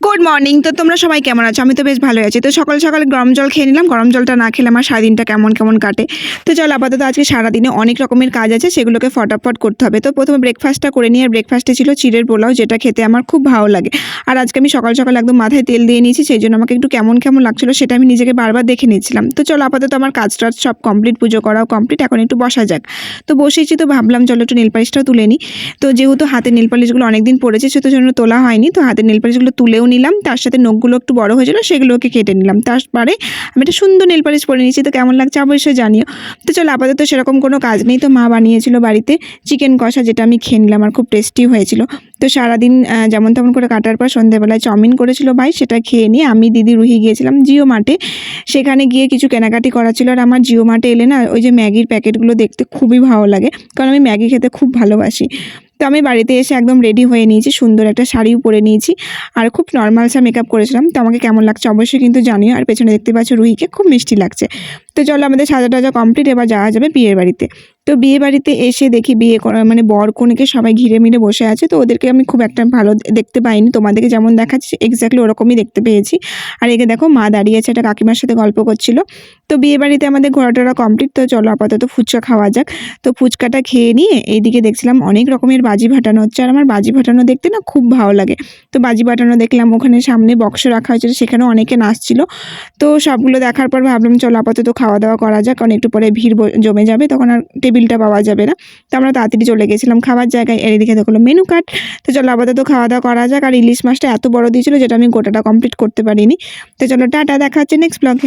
Good morning. তো তোমরা সবাই কেমন আছো? আমি তো বেশ ভালোই আছি। তো সকাল সকালে গরম জল খেয়ে নিলাম। গরম জলটা না খেলে আমার সারাদিনটা কেমন কেমন কাটে। তো চলো আপাতত আজকে সারাদিনে অনেক রকমের কাজ আছে, সেগুলোকে ফটাফট করতে হবে। তো প্রথমে ব্রেকফাস্টটা করে নিই। আর ব্রেকফাস্টে ছিল চিড়ের পোলাও, যেটা খেতে আমার খুব ভালো লাগে। আর আজকে আমি সকাল সকাল একদম মাথায় তেল দিয়ে নিয়েছি, সেই জন্য আমাকে একটু কেমন কেমন লাগছিল সেটা আমি নিজেকে বারবার দেখে নিচ্ছিলাম। তো চলো আপাতত আমার কাজ টাজ সব কমপ্লিট, পুজো করাও কমপ্লিট, এখন একটু বসা যাক। তো বসেছি, তো ভাবলাম চলো একটু নেল পালিশটাও তুলে নিই। তো যেহেতু হাতের নেল পালিশগুলো অনেকদিন পড়েছে, সেটার জন্য তোলা হয়নি। তো হাতের নেল পালিশগুলো তুলেও নিলাম, তার সাথে নখগুলো একটু বড় হয়েছিল সেগুলোকে কেটে নিলাম। তারপরে আমি একটা সুন্দর নেল পালিশ পরে নিয়েছি। তো কেমন লাগছে অবশ্যই জানিও। তো চলো আপাতত সেরকম কোনো কাজ নেই। তো মা বানিয়েছিল বাড়িতে চিকেন কষা, যেটা আমি খেয়ে নিলাম, আর খুব টেস্টি হয়েছিল। তো সারাদিন যেমন তেমন করে কাটার পর সন্ধ্যেবেলায় চাউমিন করেছিল ভাই, সেটা খেয়ে নিয়ে আমি দিদি রুহি গিয়েছিলাম জিও মার্টে। সেখানে গিয়ে কিছু কেনাকাটি করা ছিল। আর আমার জিও মার্টে এলে না ওই যে ম্যাগির প্যাকেটগুলো দেখতে খুবই ভালো লাগে, কারণ আমি ম্যাগি খেতে খুব ভালোবাসি। তো আমি বাড়িতে এসে একদম রেডি হয়ে নিয়েছি, সুন্দর একটা শাড়িও পরে নিয়েছি, আর খুব নর্মাল সা মেকআপ করেছিলাম। তো আমাকে কেমন লাগছে অবশ্যই কিন্তু জানিও। আর পেছনে দেখতে পাচ্ছ রুহিকে, খুব মিষ্টি লাগছে। তো চলো আমাদের সাজা টাজা কমপ্লিট, এবার যাওয়া যাবে বিয়ের বাড়িতে। তো বিয়ে বাড়িতে এসে দেখি বিয়ে করা মানে বর কনেকে সবাই ঘিরে মিলে বসে আছে। তো ওদেরকে আমি খুব একটা ভালো দেখতে পাইনি, তোমাদেরকে যেমন দেখাচ্ছি এক্স্যাক্টলি ওরকমই দেখতে পেয়েছি। আর একে দেখো মা দাঁড়িয়ে আছে, একটা কাকিমার সাথে গল্প করছিল। তো বিয়ে বাড়িতে আমাদের ঘোরাটোরা কমপ্লিট। তো চলো আপাতত ফুচকা খাওয়া যাক। তো ফুচকাটা খেয়ে নিয়ে এইদিকে দেখছিলাম অনেক রকমের বাজি ফাটানো হচ্ছে, আর আমার বাজি ফাটানো দেখতে না খুব ভালো লাগে। তো বাজি ফাটানো দেখলাম, ওখানে সামনে বক্স রাখা হয়েছিল, সেখানেও অনেকে নাচছিল। তো সবগুলো দেখার পর ভাবলাম চলো আপাতত খাওয়া দাওয়া করা যাক, কারণ একটু পরে ভিড় জমে যাবে, তখন আর টেবিলটা পাওয়া যাবে না। তো আমরা তাড়াতাড়ি চলে গেছিলাম খাবার জায়গায়। এর দিকে দেখলো মেনু কার্ড। তো চলো আপাতত খাওয়া দাওয়া করা যাক। আর ইলিশ মাছটা এত বড় দিয়েছিল, যেটা আমি গোটাটা কমপ্লিট করতে পারিনি। তো চলো টাটা, দেখা হচ্ছে নেক্সট ব্লগে।